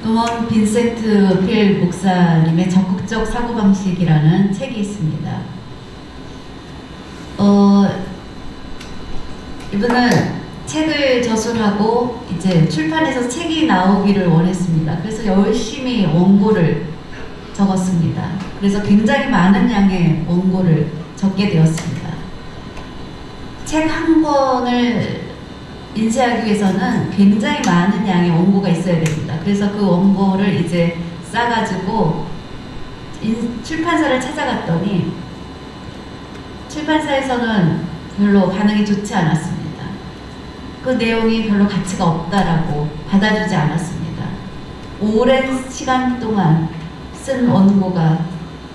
노먼 빈센트 필 목사님의 적극적 사고방식이라는 책이 있습니다. 이분은 책을 저술하고 이제 출판해서 책이 나오기를 원했습니다. 그래서 열심히 원고를 적었습니다. 그래서 굉장히 많은 양의 원고를 적게 되었습니다. 책 한 권을 인쇄하기 위해서는 굉장히 많은 양의 원고가 있어야 됩니다. 그래서 그 원고를 이제 싸가지고 출판사를 찾아갔더니 출판사에서는 별로 반응이 좋지 않았습니다. 그 내용이 별로 가치가 없다라고 받아주지 않았습니다. 오랜 시간 동안 쓴 원고가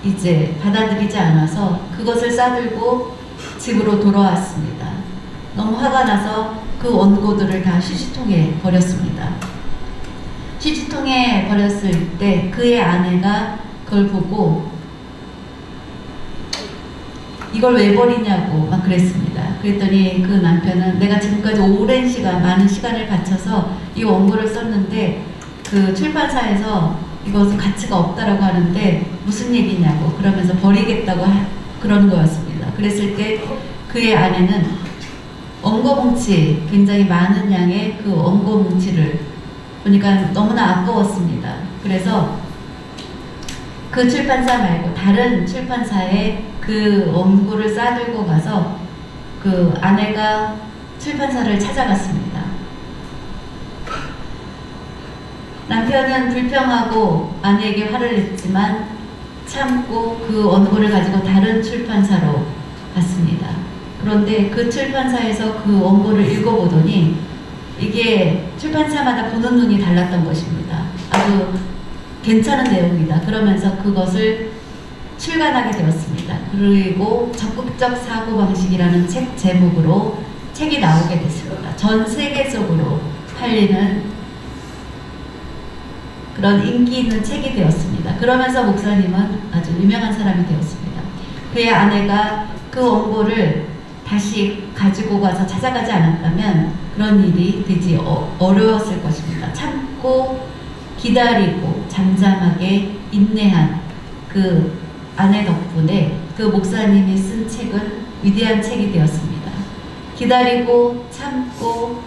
이제 받아들이지 않아서 그것을 싸들고 집으로 돌아왔습니다. 너무 화가 나서 그 원고들을 다 휴지통에 버렸습니다. 휴지통에 버렸을 때 그의 아내가 그걸 보고 이걸 왜 버리냐고 막 그랬습니다. 그랬더니 그 남편은 내가 지금까지 오랜 시간, 많은 시간을 바쳐서 이 원고를 썼는데 그 출판사에서 이것은 가치가 없다라고 하는데 무슨 얘기냐고 그러면서 버리겠다고 그런 거였습니다. 그랬을 때 그의 아내는 원고 뭉치, 굉장히 많은 양의 그 원고 뭉치를 보니까 너무나 아까웠습니다. 그래서 그 출판사 말고 다른 출판사에 그 원고를 싸들고 가서 그 아내가 출판사를 찾아갔습니다. 남편은 불평하고 아내에게 화를 냈지만 참고 그 원고를 가지고 다른 출판사로 갔습니다. 그런데 그 출판사에서 그 원고를 읽어보더니 이게 출판사마다 보는 눈이 달랐던 것입니다. 아주 괜찮은 내용이다. 그러면서 그것을 출간하게 되었습니다. 그리고 적극적 사고방식이라는 책 제목으로 책이 나오게 됐습니다. 전 세계적으로 팔리는 그런 인기 있는 책이 되었습니다. 그러면서 목사님은 아주 유명한 사람이 되었습니다. 그의 아내가 그 원고를 다시 가지고 가서 찾아가지 않았다면 그런 일이 되지 어려웠을 것입니다. 참고 기다리고 잠잠하게 인내한 그 아내 덕분에 그 목사님이 쓴 책은 위대한 책이 되었습니다. 기다리고 참고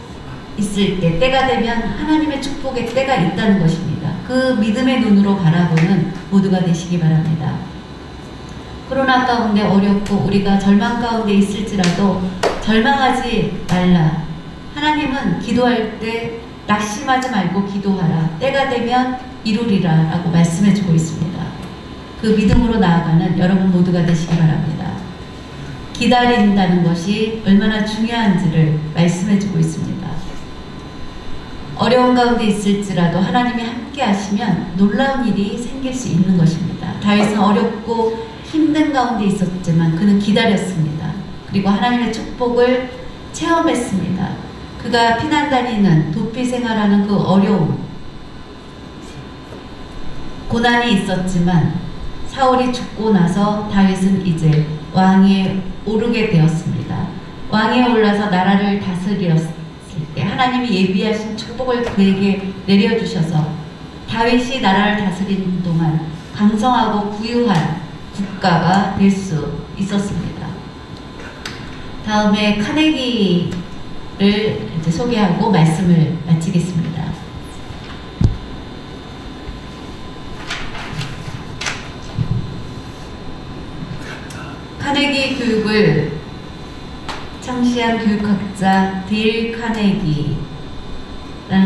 있을 때, 때가 되면 하나님의 축복의 때가 있다는 것입니다. 그 믿음의 눈으로 바라보는 모두가 되시기 바랍니다. 코로나 가운데 어렵고 우리가 절망 가운데 있을지라도 절망하지 말라. 하나님은 기도할 때 낙심하지 말고 기도하라. 때가 되면 이루리라 라고 말씀해 주고 있습니다. 그 믿음으로 나아가는 여러분 모두가 되시기 바랍니다. 기다린다는 것이 얼마나 중요한지를 말씀해 주고 있습니다. 어려운 가운데 있을지라도 하나님이 함께 하시면 놀라운 일이 생길 수 있는 것입니다. 다윗은 어렵고 힘든 가운데 있었지만 그는 기다렸습니다. 그리고 하나님의 축복을 체험했습니다. 그가 피난 다니는 도피 생활하는 그 어려움, 고난이 있었지만 사울이 죽고 나서 다윗은 이제 왕위에 오르게 되었습니다. 왕위에 올라서 나라를 다스렸을 때 하나님이 예비하신 축복을 그에게 내려주셔서 다윗이 나라를 다스리는 동안 강성하고 부유한 국가가 될 수 있었습니다. 다음에 카네기를 이제 소개하고 말씀을 마치겠습니다. 카네기 교육을 창시한 교육학자 데일 카네기라는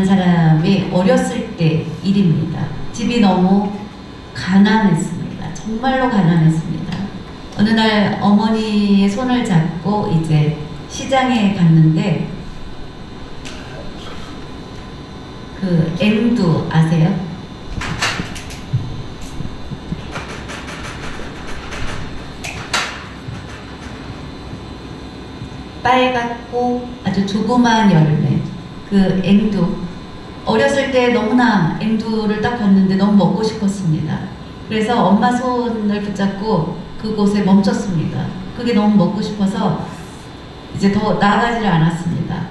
사람이 어렸을 때 일입니다. 집이 너무 가난했습니다. 정말로 가난했습니다. 어느 날 어머니의 손을 잡고 이제 시장에 갔는데 그 앵두 아세요? 빨갛고 아주 조그마한 열매, 그 앵두. 어렸을 때 너무나 앵두를 딱 봤는데 너무 먹고 싶었습니다. 그래서 엄마 손을 붙잡고 그곳에 멈췄습니다. 그게 너무 먹고 싶어서 이제 더 나아가지를 않았습니다.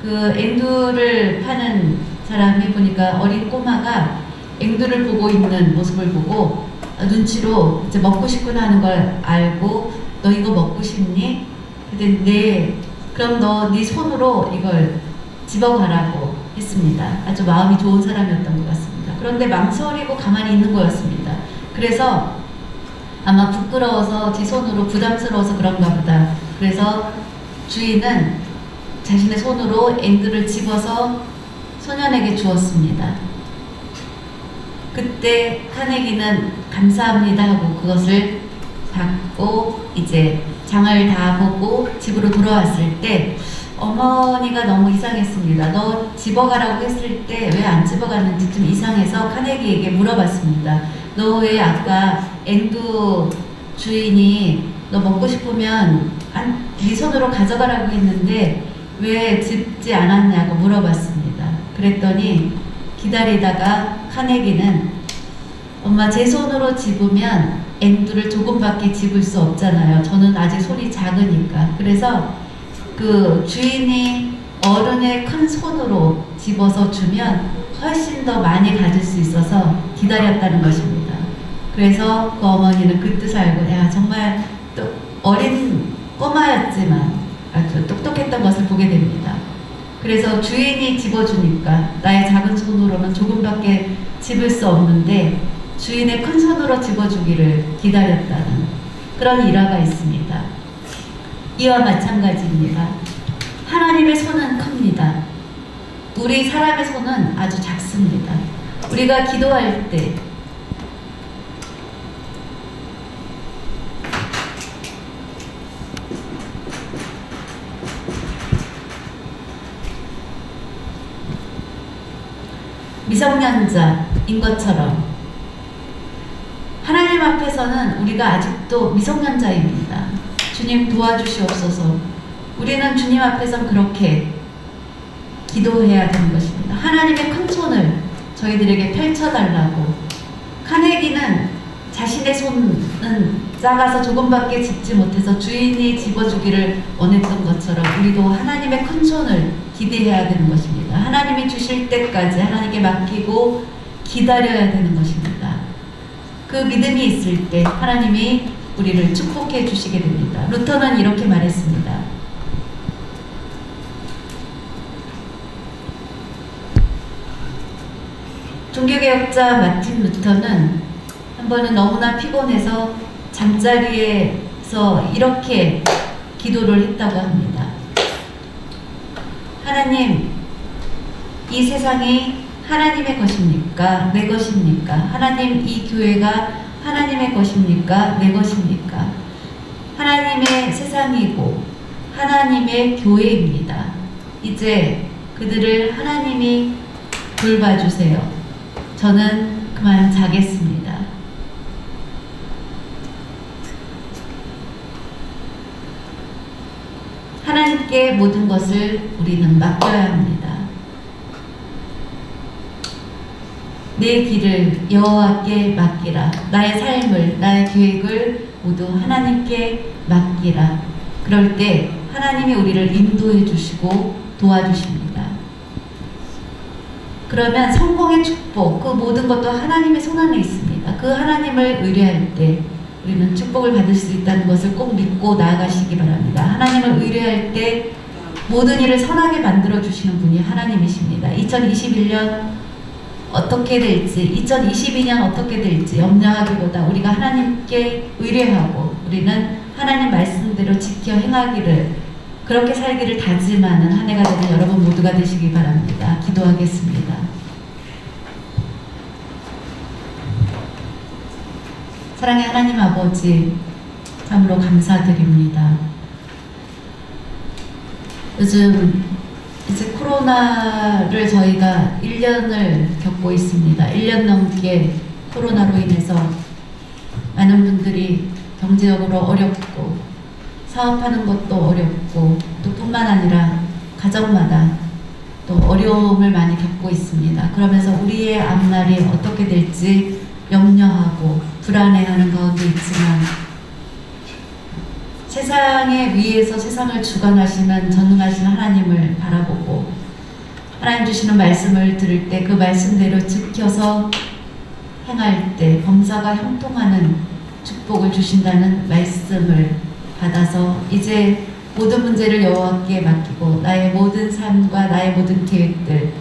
그 앵두를 파는 사람이 보니까 어린 꼬마가 앵두를 보고 있는 모습을 보고 눈치로 이제 먹고 싶구나 하는 걸 알고 너 이거 먹고 싶니? 근데 네, 그럼 너 네 손으로 이걸 집어가라고 했습니다. 아주 마음이 좋은 사람이었던 것 같습니다. 그런데 망설이고 가만히 있는 거였습니다. 그래서 아마 부끄러워서 제 손으로 부담스러워서 그런가 보다. 그래서 주인은 자신의 손으로 앵두를 집어서 소년에게 주었습니다. 그때 카네기는 감사합니다 하고 그것을 받고 이제 장을 다 보고 집으로 돌아왔을 때 어머니가 너무 이상했습니다. 너 집어가라고 했을 때 왜 안 집어갔는지 좀 이상해서 카네기에게 물어봤습니다. 너 왜 아까 앵두 주인이 너 먹고 싶으면 네 손으로 가져가라고 했는데 왜 집지 않았냐고 물어봤습니다. 그랬더니 기다리다가 카네기는 엄마 제 손으로 집으면 앵두를 조금밖에 집을 수 없잖아요. 저는 아직 손이 작으니까. 그래서 그 주인이 어른의 큰 손으로 집어서 주면 훨씬 더 많이 가질 수 있어서 기다렸다는 것입니다. 그래서 그 어머니는 그 뜻을 알고 야 정말 또 어린 꼬마였지만 아주 똑똑했던 것을 보게 됩니다. 그래서 주인이 집어주니까 나의 작은 손으로는 조금밖에 집을 수 없는데 주인의 큰 손으로 집어주기를 기다렸다는 그런 일화가 있습니다. 이와 마찬가지입니다. 하나님의 손은 큽니다. 우리 사람의 손은 아주 작습니다. 우리가 기도할 때 미성년자인 것처럼 하나님 앞에서는 우리가 아직도 미성년자입니다. 주님 도와주시옵소서. 우리는 주님 앞에선 그렇게 기도해야 되는 것입니다. 하나님의 큰 손을 저희들에게 펼쳐달라고. 카네기는 자신의 손은 작아서 조금밖에 집지 못해서 주인이 집어주기를 원했던 것처럼 우리도 하나님의 큰 손을 기대해야 되는 것입니다. 하나님이 주실 때까지 하나님께 맡기고 기다려야 되는 것입니다. 그 믿음이 있을 때 하나님이 우리를 축복해 주시게 됩니다. 루터는 이렇게 말했습니다. 종교개혁자 마틴 루터는 한 번은 너무나 피곤해서 잠자리에서 이렇게 기도를 했다고 합니다. 하나님, 이 세상이 하나님의 것입니까? 내 것입니까? 하나님, 이 교회가 하나님의 것입니까? 내 것입니까? 하나님의 세상이고 하나님의 교회입니다. 이제 그들을 하나님이 돌봐주세요. 저는 그만 자겠습니다. 하나님께 모든 것을 우리는 맡겨야 합니다. 내 길을 여호와께 맡기라. 나의 삶을, 나의 계획을 모두 하나님께 맡기라. 그럴 때 하나님이 우리를 인도해 주시고 도와주십니다. 그러면 성공의 축복, 그 모든 것도 하나님의 손 안에 있습니다. 그 하나님을 의뢰할 때 우리는 축복을 받을 수 있다는 것을 꼭 믿고 나아가시기 바랍니다. 하나님을 의뢰할 때 모든 일을 선하게 만들어 주시는 분이 하나님이십니다. 2021년 어떻게 될지, 2022년 어떻게 될지 염려하기보다 우리가 하나님께 의뢰하고 우리는 하나님 말씀대로 지켜 행하기를, 그렇게 살기를 다짐하는 한 해가 되는 여러분 모두가 되시기 바랍니다. 기도하겠습니다. 사랑의 하나님 아버지, 참으로 감사드립니다. 요즘 이제 코로나를 저희가 1년을 겪고 있습니다. 1년 넘게 코로나로 인해서 많은 분들이 경제적으로 어렵고 사업하는 것도 어렵고 또 뿐만 아니라 가정마다 또 어려움을 많이 겪고 있습니다. 그러면서 우리의 앞날이 어떻게 될지 염려하고 불안해하는 가운데 있지만 세상에 위에서 세상을 주관하시는 전능하신 하나님을 바라보고 하나님 주시는 말씀을 들을 때 그 말씀대로 지켜서 행할 때 범사가 형통하는 축복을 주신다는 말씀을 받아서 이제 모든 문제를 여호와께 맡기고 나의 모든 삶과 나의 모든 계획들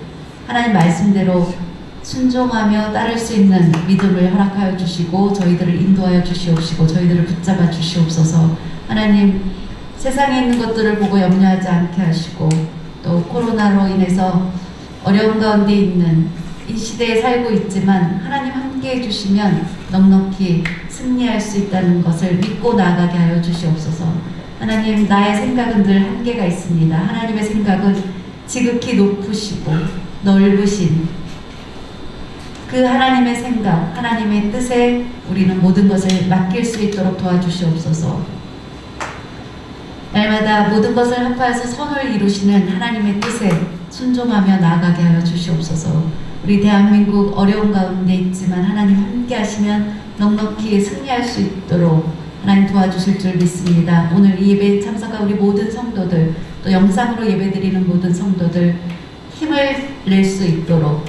하나님 말씀대로 순종하며 따를 수 있는 믿음을 허락하여 주시고 저희들을 인도하여 주시옵시고 저희들을 붙잡아 주시옵소서. 하나님, 세상에 있는 것들을 보고 염려하지 않게 하시고 또 코로나로 인해서 어려운 가운데 있는 이 시대에 살고 있지만 하나님 함께 해주시면 넉넉히 승리할 수 있다는 것을 믿고 나아가게 하여 주시옵소서. 하나님, 나의 생각은 늘 한계가 있습니다. 하나님의 생각은 지극히 높으시고 넓으신 그 하나님의 생각, 하나님의 뜻에 우리는 모든 것을 맡길 수 있도록 도와주시옵소서. 날마다 모든 것을 합하여서 선을 이루시는 하나님의 뜻에 순종하며 나아가게 하여 주시옵소서. 우리 대한민국 어려운 가운데 있지만 하나님 함께 하시면 넉넉히 승리할 수 있도록 하나님 도와주실 줄 믿습니다. 오늘 이 예배에 참석한 우리 모든 성도들, 또 영상으로 예배드리는 모든 성도들 힘을 낼 수 있도록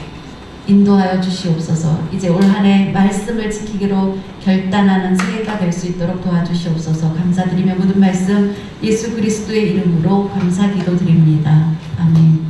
인도하여 주시옵소서. 이제 올 한 해 말씀을 지키기로 결단하는 새해가 될 수 있도록 도와주시옵소서. 감사드리며 모든 말씀 예수 그리스도의 이름으로 감사 기도드립니다.